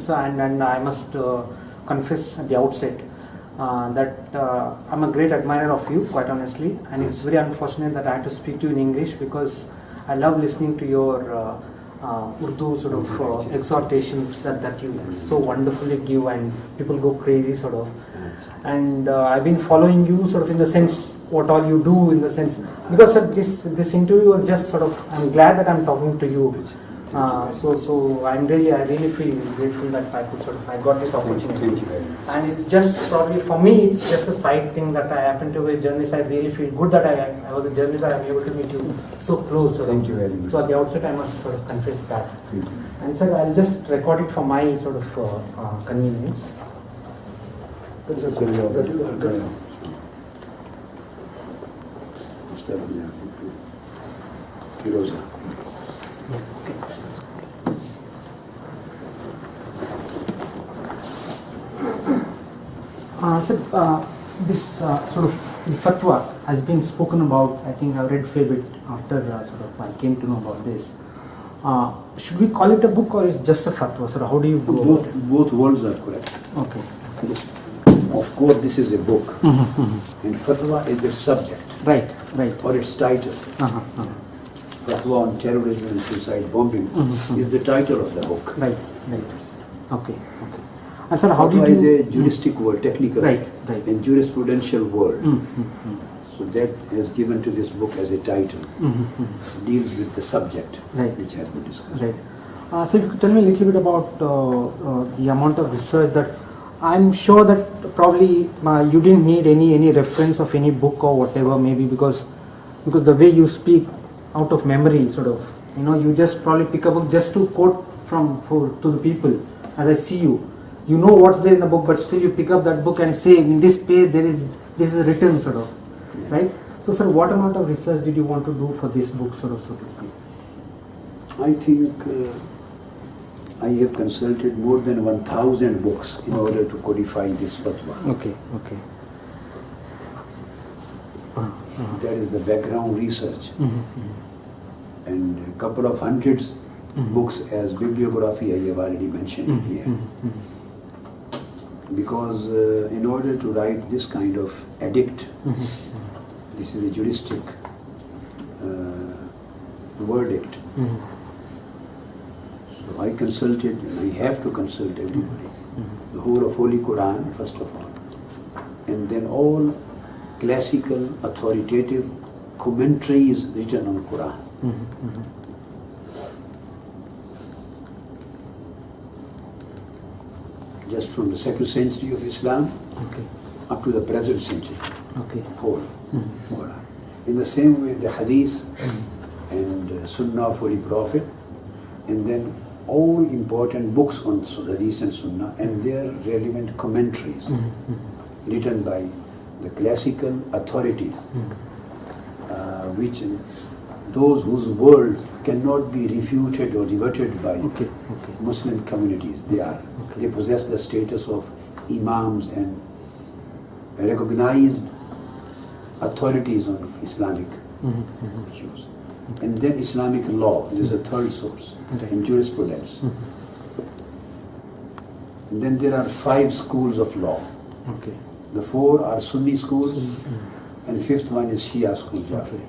sir, and I must confess at the outset that I'm a great admirer of you, quite honestly, and it's very unfortunate that I had to speak to you in English, because I love listening to your Urdu sort of exhortations that you so wonderfully give, and people go crazy sort of. And I've been following you sort of in the sense what all you do, in the sense, because this interview was just sort of, I'm glad that I'm talking to you. So I really feel grateful that I got this opportunity. Thank you very much. And it's just probably for me, it's just a side thing that I happen to be a journalist. I really feel good that I was a journalist, that I'm able to meet you so close. Thank you very much. So at the outset, I must sort of confess that. Thank you. And sir, I'll just record it for my sort of convenience. Sir, this sort of fatwa has been spoken about. I think I read a fair bit after sort of I came to know about this. Should we call it a book, or is it just a fatwa? Sir, how do you go about it? Both words are correct. Okay. Of course, this is a book, and fatwa is its subject. Right. Or its title. Fatwa on terrorism and suicide bombing is the title of the book. Right. Okay. And sir, how do you? Fatwa is a juristic word, technical, right. and jurisprudential word. So that is given to this book as a title. It deals with the subject which has been discussed. Right. So if you could tell me a little bit about the amount of research that, I'm sure that probably you didn't need any reference of any book or whatever, maybe because the way you speak out of memory, sort of, you just probably pick a book just to quote to the people. As I see you know what's there in the book, but still you pick up that book and say, in this page this is written, sort of, right? So sir, what amount of research did you want to do for this book, sort of, so to speak? I think I have consulted more than 1,000 books in order to codify this fatwa. Okay. That is the background research. And a couple of hundreds books as bibliography I have already mentioned here. Because in order to write this kind of edict, this is a juristic verdict. So I consulted, and I have to consult everybody. The whole of Holy Quran, first of all. And then all classical, authoritative commentaries written on Quran. Just from the 2nd century of Islam up to the present century. Whole Quran. In the same way, the Hadith and Sunnah of Holy Prophet, and then all important books on Hadith and Sunnah and their relevant commentaries written by the classical authorities, which those whose words cannot be refuted or rebutted by Muslim communities. They possess the status of imams and recognized authorities on Islamic issues. And then Islamic law is a third source, and jurisprudence. And then there are 5 schools of law. The 4 are Sunni schools, and 5th one is Shia school, Jafri.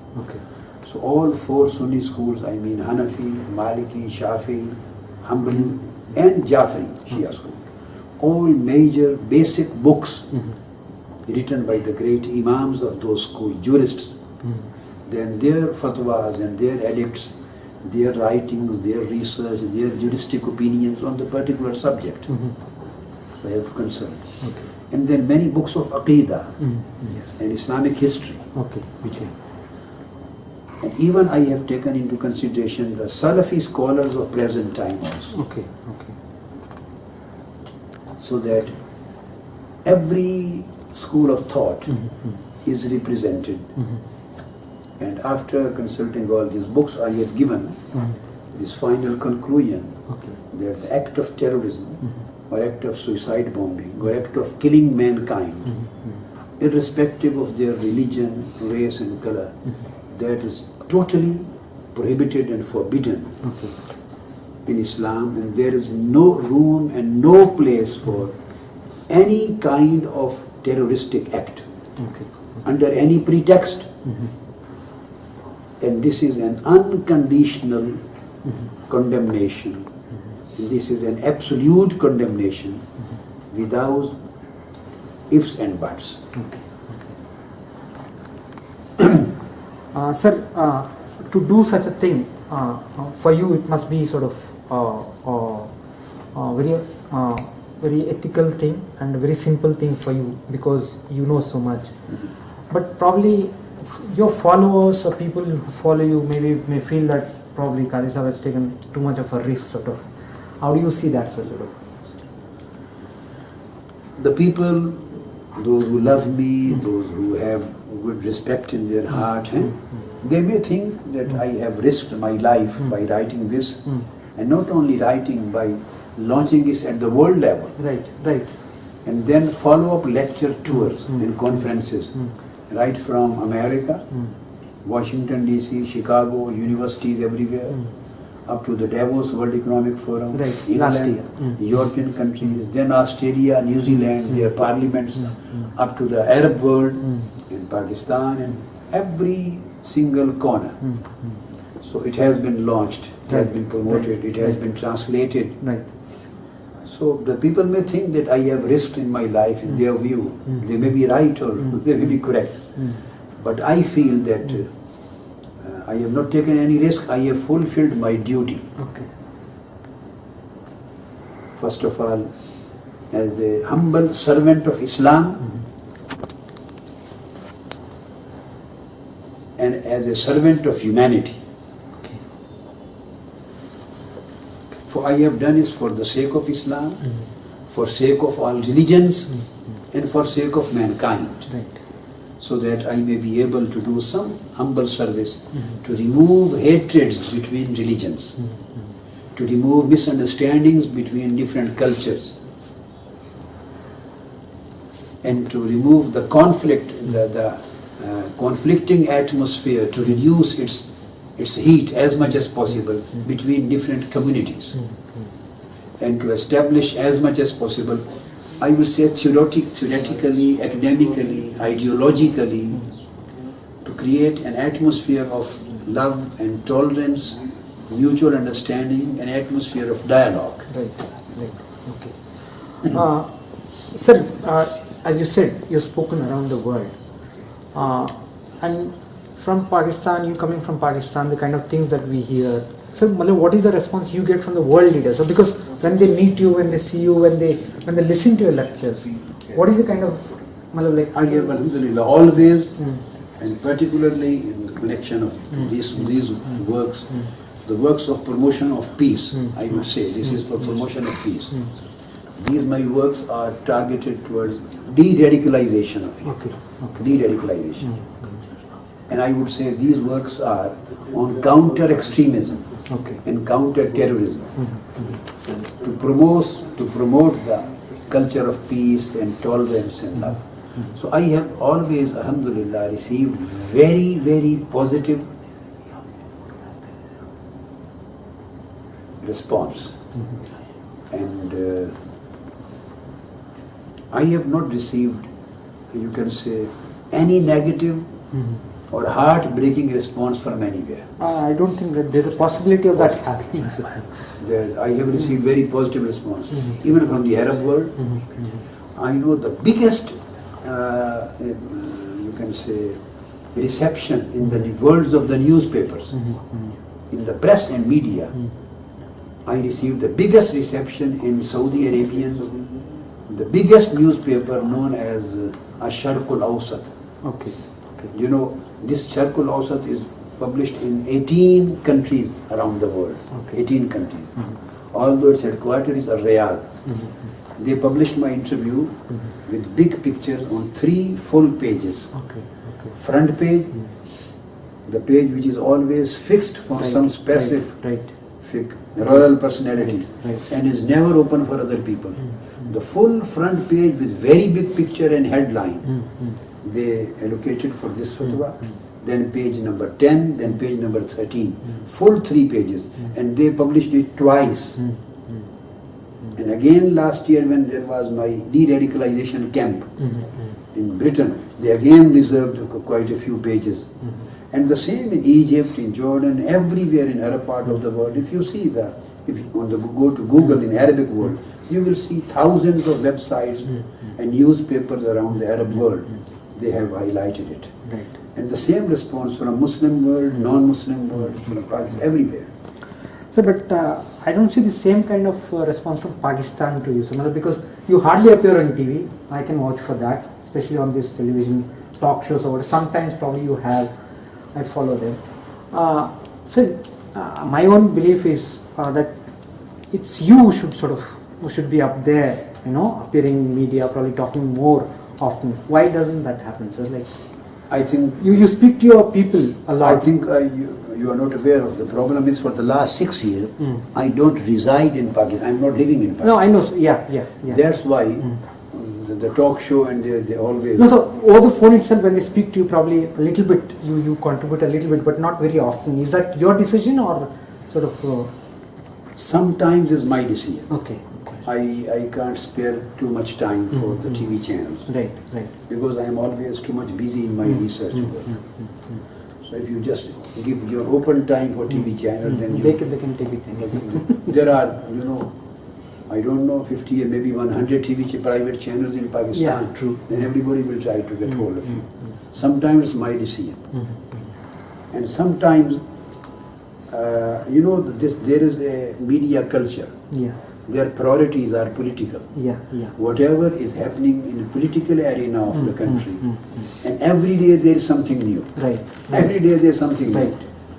So all 4 Sunni schools, I mean Hanafi, Maliki, Shafi, Hanbali, and Jafri, Shia school. All major basic books written by the great imams of those schools, jurists. Then their fatwas and their edicts, their writings, their research, their juristic opinions on the particular subject. So I have to consult. And then many books of Aqidah, and Islamic history. And even I have taken into consideration the Salafi scholars of present time also. So that every school of thought is represented. And after consulting all these books, I have given this final conclusion that the act of terrorism, or act of suicide bombing, or act of killing mankind, irrespective of their religion, race and color, that is totally prohibited and forbidden in Islam, and there is no room and no place for any kind of terroristic act under any pretext. And this is an unconditional condemnation. And this is an absolute condemnation without ifs and buts. Sir, to do such a thing, for you it must be sort of very ethical thing and very simple thing for you because you know so much. But probably your followers or people who follow you may feel that probably Qadri Sahib has taken too much of a risk, sort of. How do you see that, sort of? The people, those who love me, those who have good respect in their heart, they may think that I have risked my life by writing this, and not only writing, by launching this at the world level. Right, right. And then follow-up lecture tours and conferences, right from America, Washington DC, Chicago, universities everywhere, up to the Davos World Economic Forum, England, European countries, then Australia, New Zealand, their parliaments, up to the Arab world, in Pakistan, and every single corner. So it has been launched, it has been promoted, it has been translated. So the people may think that I have risked in my life in their view. They may be right or they may be correct. But I feel that I have not taken any risk, I have fulfilled my duty. First of all, as a humble servant of Islam, and as a servant of humanity. For I have done is for the sake of Islam, for sake of all religions, and for sake of mankind. So that I may be able to do some humble service to remove hatreds between religions, to remove misunderstandings between different cultures, and to remove the conflict, the conflicting atmosphere, to reduce its heat as much as possible between different communities, and to establish as much as possible, I will say theoretically, academically, ideologically, to create an atmosphere of love and tolerance, mutual understanding, an atmosphere of dialogue. Sir, as you said, you've spoken around the world. And from Pakistan, you coming from Pakistan, the kind of things that we hear. So, what is the response you get from the world leaders? So, because when they meet you, when they see you, when they listen to your lectures, what is the kind of like? I have, alhamdulillah, always, and particularly in the connection of these works, the works of promotion of peace, I would say, this is for promotion of peace. These my works are targeted towards de-radicalization of you. De-radicalization. And I would say these works are on counter-extremism and counter-terrorism, to promote the culture of peace and tolerance and love. So I have always, alhamdulillah, received very, very positive response. And I have not received, you can say, any negative or heartbreaking response from anywhere. I don't think that there's a possibility of that happening. I have received very positive response, even from the Arab world. I know the biggest, you can say, reception in the worlds of the newspapers, in the press and media. I received the biggest reception in Saudi Arabian, the biggest newspaper known as Ash-Sharq al-Awsat. You know, this Sharq al-Awsat is published in 18 countries around the world. 18 countries. Although its headquarters are Riyadh. They published my interview with big pictures on 3 full pages. Front page, the page which is always fixed for some specific royal personalities and is never open for other people. The full front page with very big picture and headline they allocated for this fatwa. then page number 10, then page number 13. Full 3 pages. And they published it twice. And again last year when there was my de-radicalization camp in Britain, they again reserved quite a few pages. And the same in Egypt, in Jordan, everywhere in Arab part of the world. If you see if you go to Google in Arabic world, you will see thousands of websites and newspapers around the Arab world. They have highlighted it. Right. And the same response from Muslim world, non-Muslim world, from Pakistan, everywhere. So, but I don't see the same kind of response from Pakistan to you, so, because you hardly appear on TV. I can vouch for that, especially on these television talk shows or sometimes probably you have. I follow them. My own belief is that it's you who should be up there, appearing in media, probably talking more often. Why doesn't that happen, sir? Like, I think you speak to your people a lot. I think you are not aware of the problem. Is for the last 6 years, I don't reside in Pakistan. I'm not living in Pakistan. No, I know. So, yeah. That's why the talk show and they always. No, so over the phone itself, when they speak to you, probably a little bit, you contribute a little bit, but not very often. Is that your decision or sort of? Sometimes is my decision. Okay. I can't spare too much time for the TV channels. Right. Because I am always too much busy in my research work. So if you just give your open time for TV channel, then they can take it. There are, I don't know, 50 or maybe 100 private channels in Pakistan. Yeah, true. Then everybody will try to get hold of you. Sometimes it's my decision. And sometimes, there is a media culture. Yeah. Their priorities are political. Yeah. Whatever is happening in the political arena of the country, and every day there is something new. Right. Every day there is something Right. new,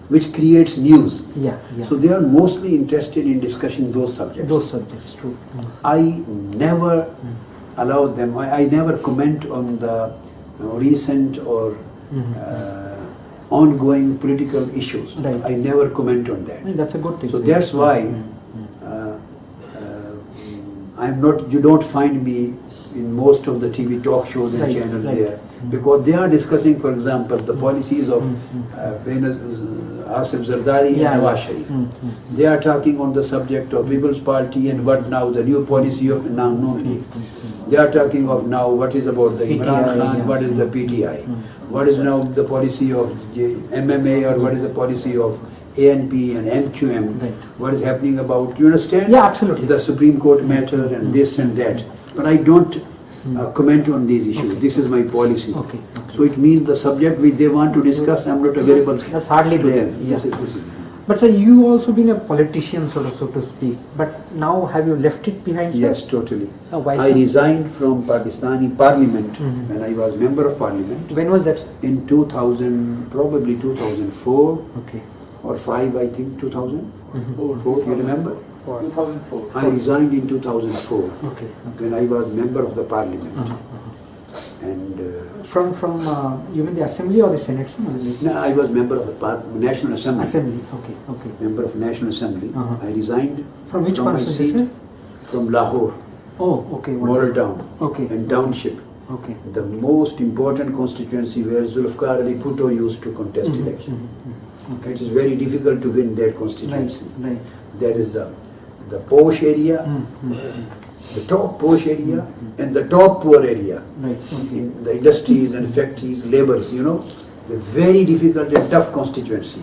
which creates news. Yeah. So they are mostly interested in discussing those subjects. Those subjects, true. I never allow them. I never comment on the recent or ongoing political issues. Right. I never comment on that. That's a good thing. So that's why I'm not. You don't find me in most of the TV talk shows and channels there, because they are discussing, for example, the policies of Asif Zardari and Nawaz Sharif. They are talking on the subject of People's Party and what now the new policy of non League. They are talking of now what is about the Imran Khan, what is the PTI, what is now the policy of MMA, or what is the policy of ANP and MQM, what is happening about, you understand? Yeah, absolutely. The Supreme Court matter and this and that. But I don't comment on these issues. This is my policy. Okay. So it means the subject which they want to discuss, I'm not available. That's hardly to there. them. Yeah. This is. But sir, you also been a politician, so to speak. But now have you left it behind, sir? Yes, totally. Why, I sir? resigned from Pakistani Parliament when I was member of Parliament. When was that? In 2000, probably 2004. Okay. Or 5, I think, 2000? 4, you remember? 2004. I resigned in 2004 Okay. when I was member of the Parliament. And From you mean the Assembly or the Senate? no, I was member of the National Assembly. Assembly. Okay. Member of National Assembly. I resigned From which my constituency, seat sir? from Lahore, Oh, okay. Model Town, Okay. and Township. Okay. The most important constituency where Zulfikar Ali Bhutto used to contest election. Okay. It is very difficult to win that constituency. Right. That is the posh area, the top posh area, and the top poor area. Right. Okay. In the industries and factories, laborers, the very difficult and tough constituency.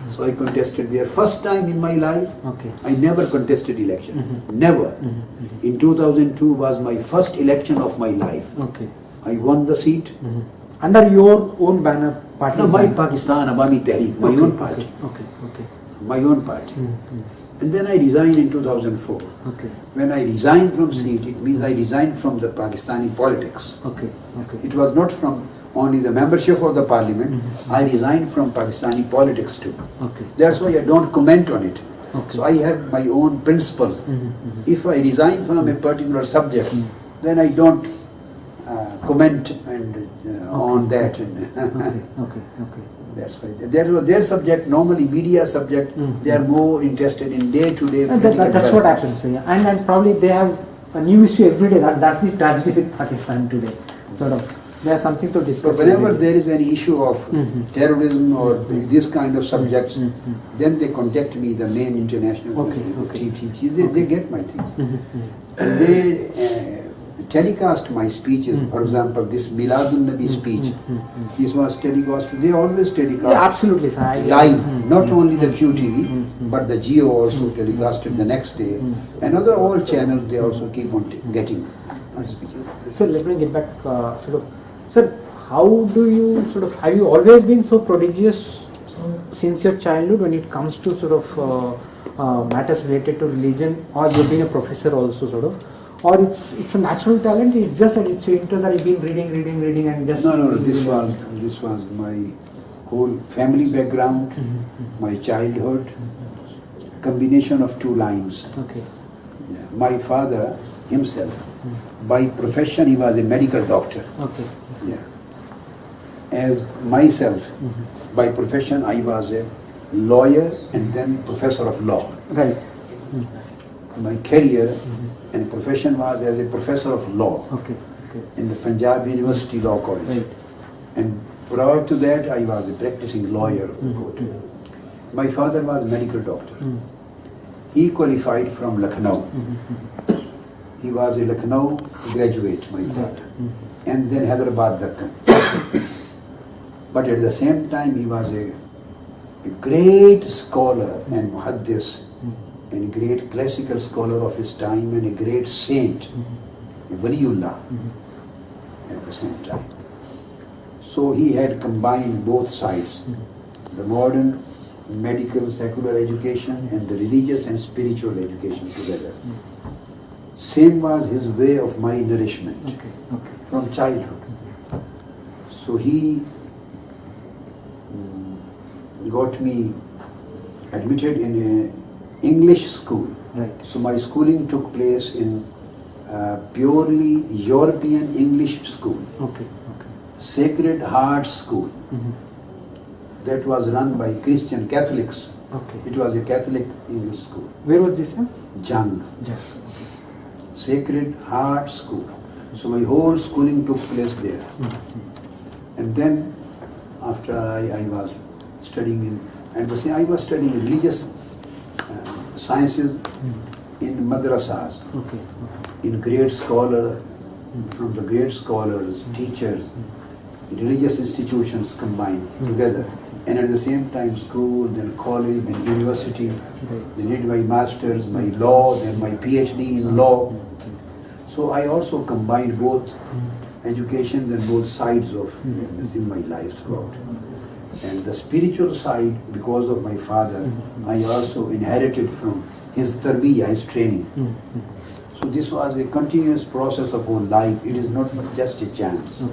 So I contested there. First time in my life, Okay. I never contested election. Never. In 2002 was my first election of my life. Okay. I won the seat. Under your own banner, party? No, my Pakistan Awami Tehreek, my own party. Okay. My own party. And then I resigned in 2004. Okay. When I resigned from seat, it means I resigned from the Pakistani politics. Okay. It was not from only the membership of the parliament. I resigned from Pakistani politics too. Okay. That's why I don't comment on it. Okay. So I have my own principles. If I resign from a particular subject, then I don't comment and on that. Okay. That's why their subject, normally media subject, they are more interested in day-to-day And political that's what development. happens. Yeah. And probably they have a new issue every day. That's the tragedy with Pakistan today. Sort of. There's something to discuss. So whenever there is any issue of terrorism or this kind of subjects, then they contact me, the main international they get my things. And they telecast my speeches. For example, this Miladun Nabi speech, this was telecast. They always telecast absolutely, sir. live, not only the QTV, but the Geo also telecasted the next day. And other all channels, they also keep on getting my speeches. So let me get back, sir, how do you have you always been so prodigious since your childhood when it comes to matters related to religion, or you've been a professor also or it's a natural talent, it's just that it's your interest that you've been reading and just... No, this was my whole family background, my childhood, combination of two lines. Okay. Yeah. My father himself, by profession he was a medical doctor. Okay. Yeah. As myself, by profession I was a lawyer and then professor of law. Right. My career and profession was as a professor of law in the Punjab University Law College. Right. And prior to that, I was a practicing lawyer. My father was a medical doctor. He qualified from Lucknow. He was a Lucknow graduate, my father. And then Hyderabad, Deccan. But at the same time, he was a great scholar and muhaddis, and a great classical scholar of his time, and a great saint, a waliullah at the same time. So he had combined both sides, the modern medical secular education and the religious and spiritual education together. Same was his way of my nourishment from childhood. So he got me admitted in a English school. Right. So my schooling took place in purely European English school. Sacred Heart School. That was run by Christian Catholics. It was a Catholic English school. Where was this one? Jung. Sacred Heart School. So my whole schooling took place there. And then after I was studying I was studying religious sciences in madrasas, in great scholars, from the great scholars, teachers, religious institutions combined together. And at the same time school, then college, then university, then did my master's, my law, then my PhD in law. So I also combined both education and both sides of in my life throughout. And the spiritual side, because of my father, I also inherited from his tarbiyah, his training. So this was a continuous process of whole life. It is not just a chance.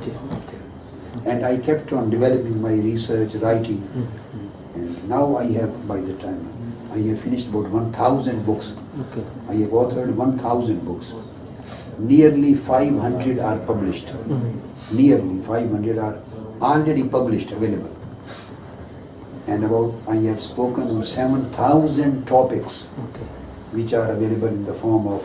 And I kept on developing my research, writing. And now I have, by the time, I have finished about 1,000 books. I have authored 1,000 books. Nearly 500 are published. Nearly 500 are already published, available. And I have spoken on 7,000 topics, which are available in the form of,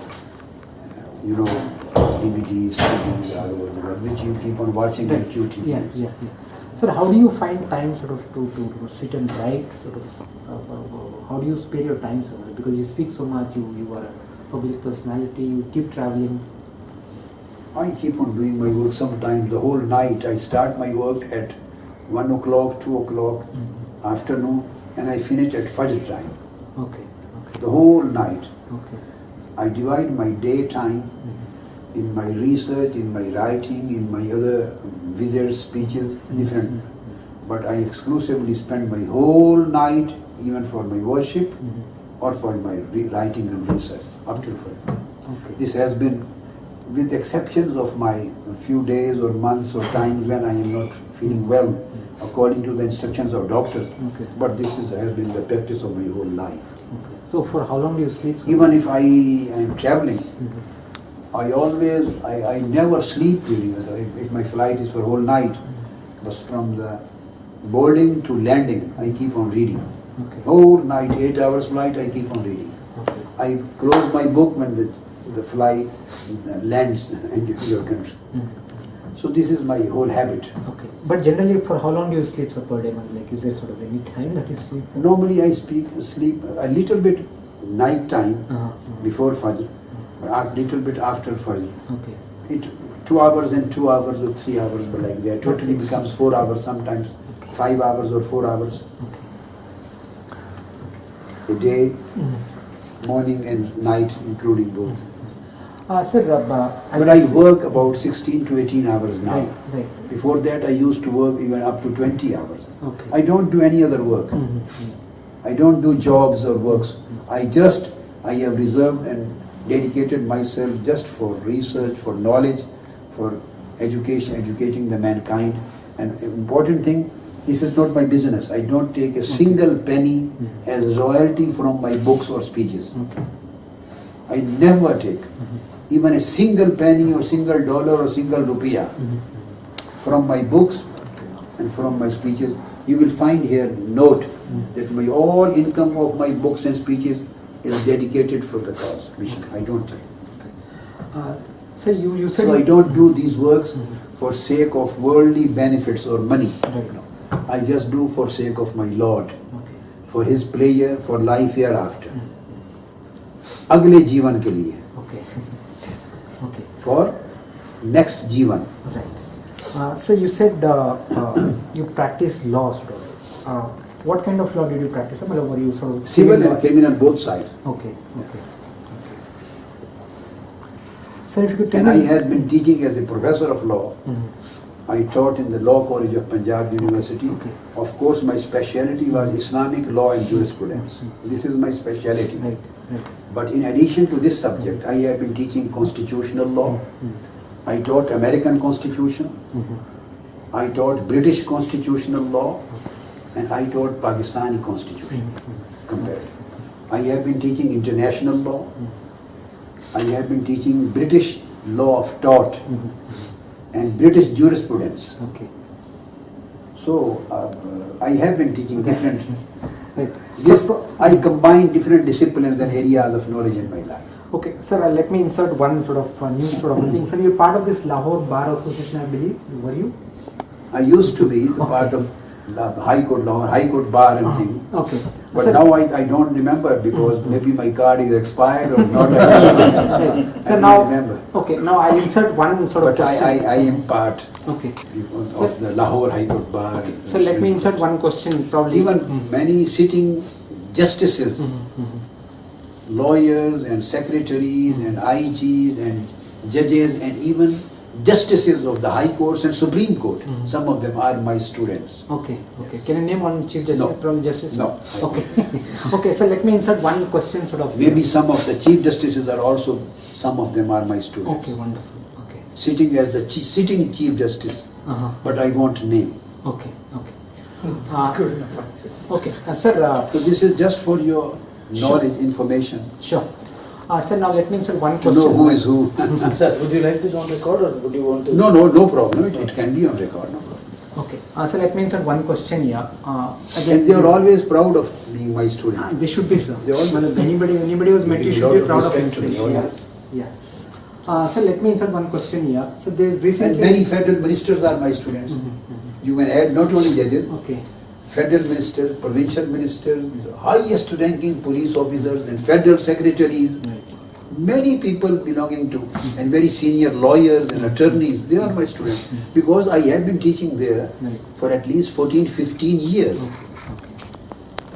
DVDs, CDs all over the world, which you keep on watching on QTV. Sir, how do you find time to sit and write? How do you spare your time, sir? Because you speak so much, you are a public personality, you keep traveling. I keep on doing my work sometimes the whole night. I start my work at 1 o'clock, 2 o'clock, afternoon, and I finish at Fajr time. The whole night. I divide my daytime in my research, in my writing, in my other visits, speeches, different. But I exclusively spend my whole night, even for my worship or for my writing and research, up till 5. This has been, with exceptions of my few days or months or times when I am not feeling well, according to the instructions of doctors. But this has been the practice of my whole life. So for how long do you sleep? Even if I am traveling, I never sleep during it. If my flight is for whole night, but from the boarding to landing, I keep on reading. Whole night, 8 hours flight, I keep on reading. I close my book when the flight lands in your country. So this is my whole habit. Okay. But generally, for how long do you sleep per day? Like, is there sort of any time that you sleep? Normally I sleep a little bit night time before Fajr, a little bit after Fajr. Okay. It 2 hours and 2 hours or 3 hours, but like that totally becomes 4 hours sometimes, 5 hours or 4 hours. A day, morning and night, including both. Sir, but I work about 16 to 18 hours now. Right. Before that, I used to work even up to 20 hours. Okay. I don't do any other work. I don't do jobs or works. I have reserved and dedicated myself just for research, for knowledge, for education, educating the mankind. And important thing, this is not my business. I don't take a single penny as royalty from my books or speeches. I never take even a single penny or single dollar or single rupiah from my books and from my speeches. You will find here note that my all income of my books and speeches is dedicated for the cause mission. I don't take. So you said. So I don't do these works for sake of worldly benefits or money. No. I just do for sake of my Lord, for His pleasure, for life hereafter. Agle जीवन के लिए. Okay. For next जीवन. Right. So you said you practiced law. What kind of law did you practice? Were you sort of civil and criminal, both sides. Okay. So if you could tell me. And me. I have been teaching as a professor of law. I taught in the Law College of Punjab University. Of course, my specialty was Islamic law and jurisprudence. This is my specialty. Right. But in addition to this subject, I have been teaching constitutional law. I taught American Constitution. I taught British constitutional law. And I taught Pakistani Constitution. Compared. I have been teaching international law. I have been teaching British law of tort and British jurisprudence. So I have been teaching different. I combine different disciplines and areas of knowledge in my life. Okay, sir. Let me insert one sort of new sort of thing. Sir, you're part of this Lahore Bar Association, I believe. Were you? I used to be the part of the High Court bar and thing. Okay. But sir, now I don't remember because maybe my card is expired or not. So I now, don't remember. Okay, now I'll insert one sort of question. I am part of the Lahore High Court bar. So let me insert one question. Probably even many sitting justices, lawyers and secretaries and IGs and judges and even justices of the High Courts and Supreme Court. Some of them are my students. Okay. Can you name one Chief Justice? No. Probably Justice? No. Okay. Okay, so let me insert one question sort of. Maybe some of the Chief Justices are also, some of them are my students. Okay, wonderful. Okay. Sitting as the sitting Chief Justice, but I won't name. Okay. Good enough. Okay, sir. So this is just for your knowledge, information. Sure. Sir, now let me answer one To question. know who is who. Sir, would you like this on record or would you want to? No problem. It can be on record. No problem. Okay. So let me answer one question here. And they are always proud of being my student. They should be, sir. They always. Well, anybody who's met you should be proud of himself. Yeah. So let me answer one question here. So there recently. And many federal ministers are my students. You can add not only judges. Okay. Federal ministers, provincial ministers, highest ranking police officers and federal secretaries, many people belonging to, and very senior lawyers and attorneys, they are my students. Because I have been teaching there for at least 14-15 years.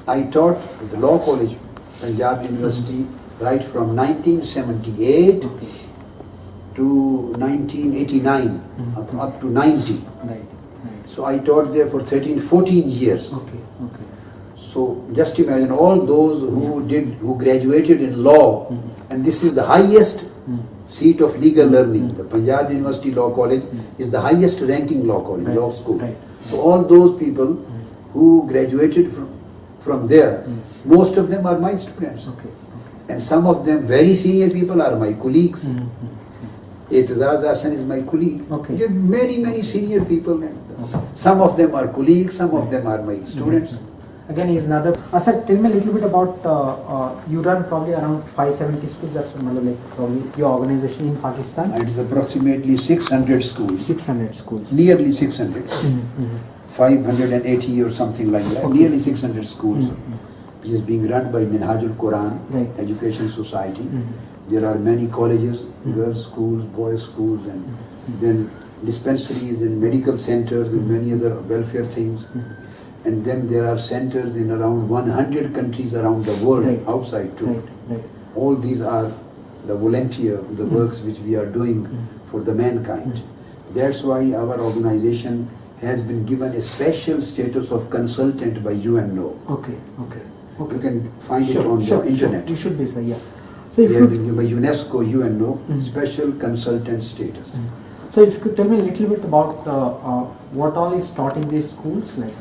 I taught at the Law College, Punjab University, right from 1978 to 1989, up to 90. So I taught there for 13-14 years. So just imagine all those who graduated in law, and this is the highest seat of legal learning. The Punjab University Law College is the highest ranking law college, law school. So all those people who graduated from there, most of them are my students. And some of them, very senior people, are my colleagues. Etizaz Hassan is my colleague. There are many senior people. Some of them are colleagues, some of them are my students. Again, he's another. Sir, tell me a little bit about you run probably around 570 schools. That's like probably your organization in Pakistan. It is approximately 600 schools. 600 schools. Nearly 600. 580 or something like that. Okay. Nearly 600 schools. It is being run by Minhajul Quran Education Society. There are many colleges, girls' schools, boys' schools, and then dispensaries and medical centers and many other welfare things. And then there are centers in around 100 countries around the world, outside too. All these are the volunteer, the works which we are doing for the mankind. That's why our organization has been given a special status of consultant by UNO. Okay. You can find it on the internet. You should be, sir, yeah. So if they have been given by UNESCO, UNO, special consultant status. So if you could tell me a little bit about what all is taught in these schools, like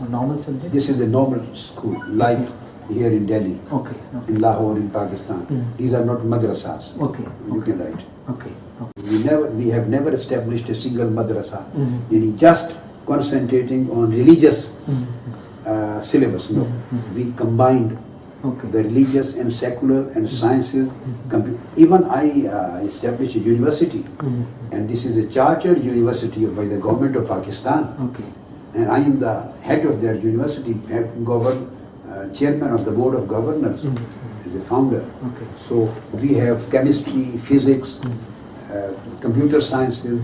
normal subjects? This is a normal school, like here in Delhi, in Lahore, in Pakistan. These are not madrasas. You can write. We have never established a single madrasa, just concentrating on religious syllabus. No, we combined the religious and secular and sciences. Even I established a university, and this is a chartered university by the government of Pakistan. And I am the head of their university, chairman of the board of governors, as a founder. So we have chemistry, physics, computer sciences,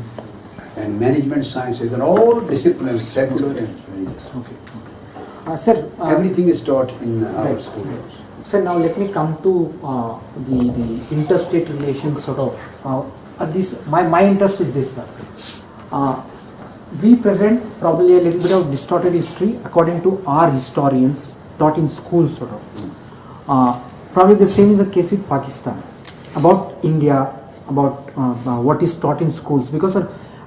and management sciences, and all disciplines, secular and religious. Sir, everything is taught in our school. Sir, now let me come to the interstate relations sort of. My interest is this, sir. We present probably a little bit of distorted history according to our historians taught in schools sort of. Probably the same is the case with Pakistan, about India, about what is taught in schools. Because I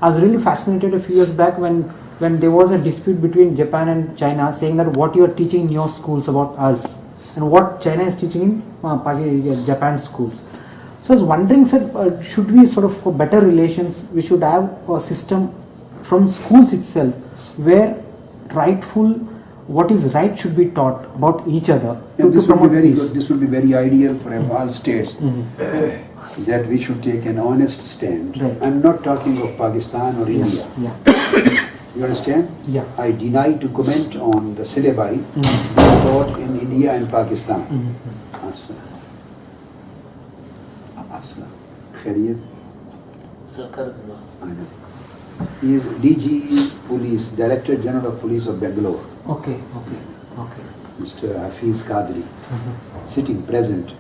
was really fascinated a few years back when there was a dispute between Japan and China, saying that what you are teaching in your schools about us and what China is teaching in Japan's schools. So I was wondering, sir, should we sort of, for better relations, we should have a system from schools itself where what is right should be taught about each other. This would be very good. This would be very ideal for all states. That we should take an honest stand. I'm not talking of Pakistan or India. You understand? I deny to comment on the syllabi taught in India and Pakistan. Asla. Khairiyat? He is DG Police, Director General of Police of Bangalore. Mr. Hafiz Qadri, sitting present.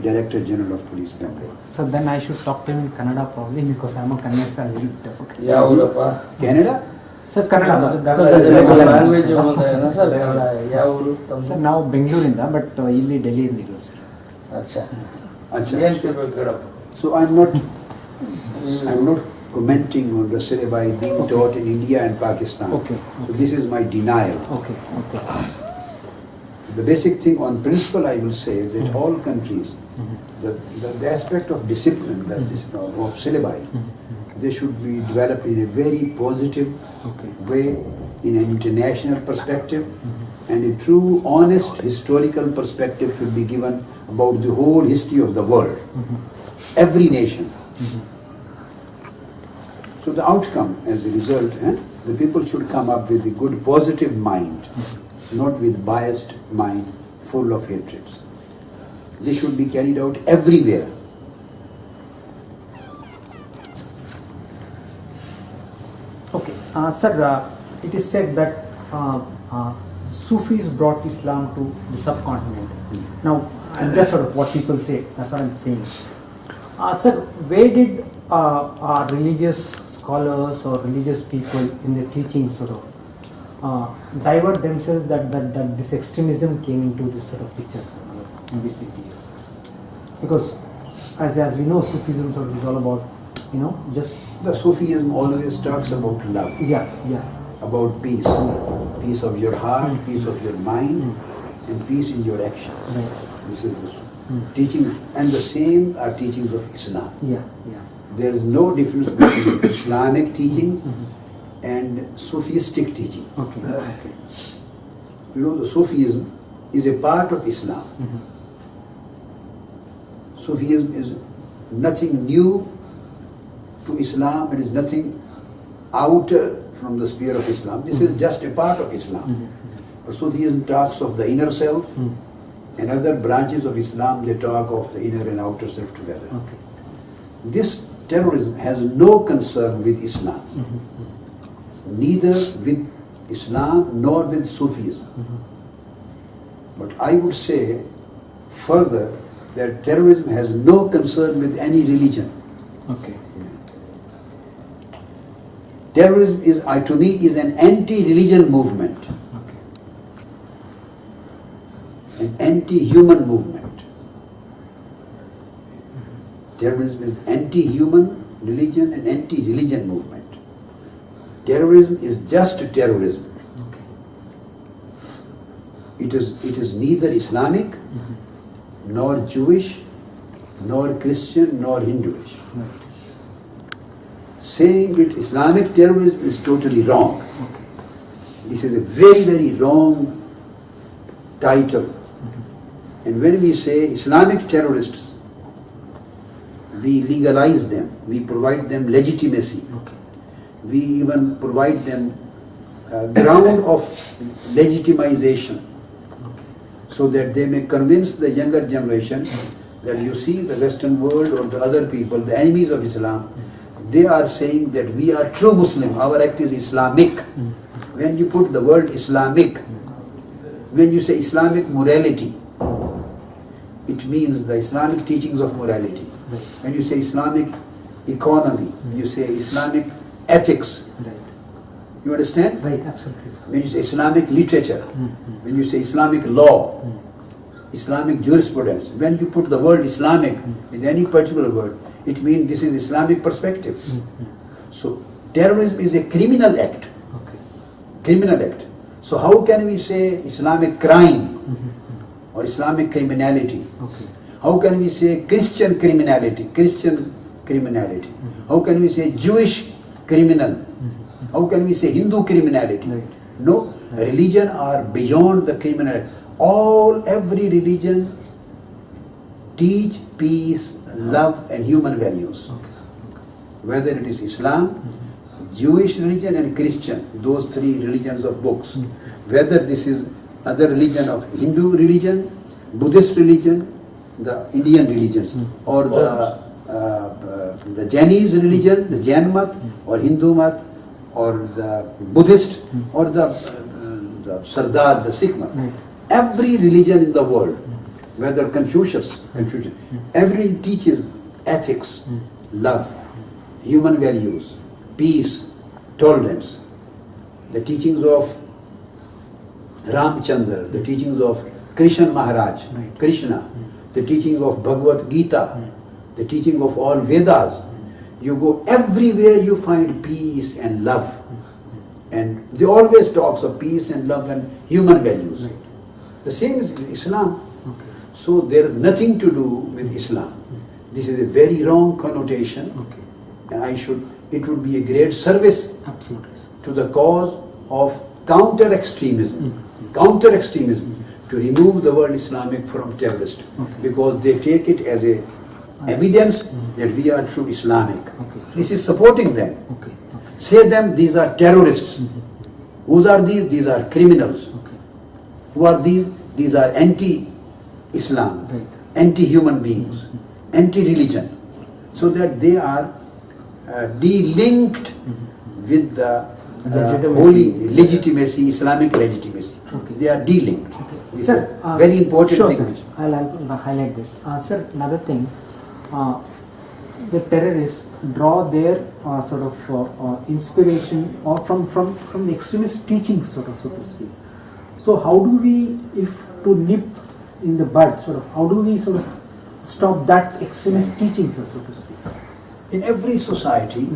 Director General of Police Bangalore. So then I should talk to him in Kannada probably, because I am a Kannada. Canada? Sir, Kannada. Sir, now Bengaluru, but illi Delhi in sir. So I'm not commenting on the syllabi being taught in India and Pakistan. So this is my denial. The basic thing on principle, I will say that all countries, the aspect of discipline, of syllabi, they should be developed in a very positive way, in an international perspective, and a true, honest, historical perspective should be given about the whole history of the world, every nation. So the outcome, as a result, the people should come up with a good, positive mind, not with biased mind full of hatreds. This should be carried out everywhere. Sir, it is said that Sufis brought Islam to the subcontinent. Now, that's sort of what people say. That's what I'm saying. Sir, where did religious scholars or religious people in their teaching sort of divert themselves that this extremism came into this sort of picture in these videos? Because as we know, Sufism sort of is all about, just... The Sufism always talks about love. About peace. Peace of your heart, peace of your mind, and peace in your actions. This is the teaching. And the same are teachings of Islam. There is no difference between Islamic teachings and Sufistic teaching. You know, the Sufism is a part of Islam. Sufism is nothing new to Islam. It is nothing outer from the sphere of Islam. This is just a part of Islam. But Sufism talks of the inner self, and other branches of Islam, they talk of the inner and outer self together. Okay. This terrorism has no concern with Islam, neither with Islam nor with Sufism. But I would say further that terrorism has no concern with any religion. Okay. Terrorism is, to me, is an anti-religion movement, an anti-human movement. Terrorism is anti-human religion and anti-religion movement. Terrorism is just terrorism. It is neither Islamic, nor Jewish, nor Christian, nor Hinduish. Saying it Islamic terrorism is totally wrong. This is a very, very wrong title. And when we say Islamic terrorists, we legalize them, we provide them legitimacy, we even provide them ground of legitimization, so that they may convince the younger generation that you see the Western world or the other people, the enemies of Islam, they are saying that we are true Muslim, our act is Islamic. When you put the word Islamic, when you say Islamic morality, it means the Islamic teachings of morality. When you say Islamic economy, you say Islamic ethics. You understand? Right, absolutely. When you say Islamic literature, when you say Islamic law, Islamic jurisprudence, when you put the word Islamic with any particular word, it means this is Islamic perspective. So terrorism is a criminal act. Criminal act. So how can we say Islamic crime or Islamic criminality? How can we say Christian criminality? Christian criminality. How can we say Jewish criminal? How can we say Hindu criminality? No, religion are beyond the criminal. Every religion teach peace, love and human values. Whether it is Islam, Jewish religion and Christian, those three religions of books. Whether this is other religion of Hindu religion, Buddhist religion, the Indian religions, or the Jainese religion, the Jain mat, or Hindu mat, or the Buddhist, or the Sardar, the Sikh mat. Every religion in the world, whether Confucius, every teaches ethics, love, human values, peace, tolerance. The teachings of Ramchandra, the teachings of Krishna Maharaj, Krishna, the teaching of Bhagavad Gita, the teaching of all Vedas. You go everywhere, you find peace and love. And they always talks of peace and love and human values. The same is with Islam. So there is nothing to do with Islam. This is a very wrong connotation, and it would be a great service to the cause of counter-extremism. Counter-extremism, to remove the word Islamic from terrorist, because they take it as a evidence that we are true Islamic. This is supporting them. Say them, these are terrorists. Who are these? These are criminals. Who are these? These are anti-Islam, anti-human beings, anti-religion. So that they are de-linked with the holy legitimacy, Islamic legitimacy. They are de-linked. This is very important thing. Sir. I'll highlight this. Sir, another thing, the terrorists draw their sort of inspiration or from the extremist teachings, so to speak. So how do we, if to nip in the bud, how do we stop that extremist teachings, so to speak? In every society,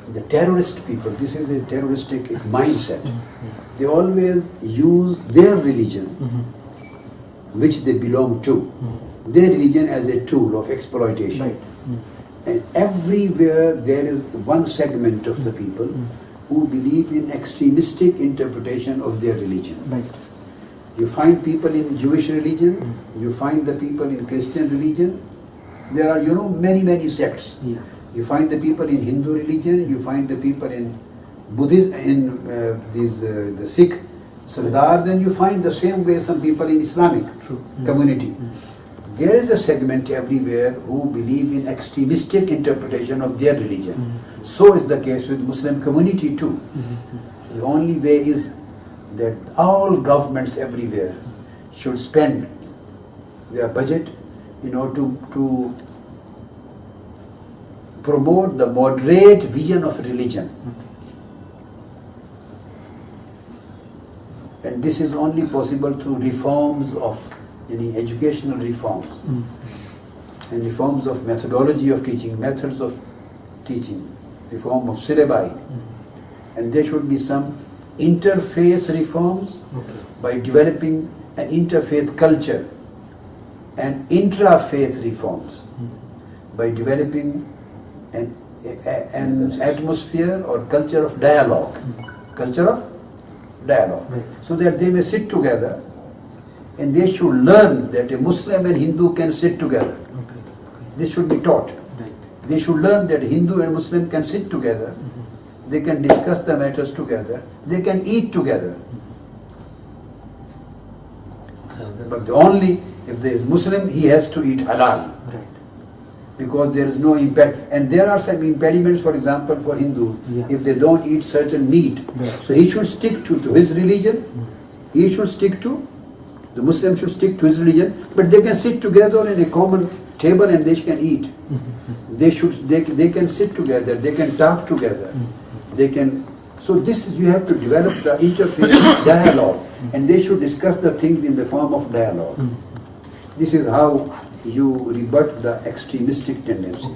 the terrorist people, this is a terroristic mindset. They always use their religion, which they belong to, their religion as a tool of exploitation. And everywhere there is one segment of the people who believe in extremistic interpretation of their religion. You find people in Jewish religion, you find the people in Christian religion. There are, many sects. Yeah. You find the people in Hindu religion, you find the people in Buddhism, in the Sikh Sardars, and you find the same way some people in Islamic community. There is a segment everywhere who believe in extremistic interpretation of their religion. So is the case with Muslim community too. The only way is that all governments everywhere should spend their budget in order to promote the moderate vision of religion. And this is only possible through reforms of any educational reforms and reforms of methodology of teaching, methods of teaching, reform of syllabi. And there should be some interfaith reforms by developing an interfaith culture, and intra-faith reforms by developing an atmosphere or culture of dialogue. Culture of dialogue. So that they may sit together and they should learn that a Muslim and Hindu can sit together. This should be taught. They should learn that Hindu and Muslim can sit together. They can discuss the matters together. They can eat together. But if there is Muslim, he has to eat halal. Because there is no impact. And there are some impediments, for example, for Hindus. If they don't eat certain meat, so he should stick to his religion. He should stick to, the Muslim should stick to his religion. But they can sit together in a common table and they can eat. They can sit together. They can talk together. They can. So this is, you have to develop the interfaith dialogue, and they should discuss the things in the form of dialogue. This is how you rebut the extremistic tendency.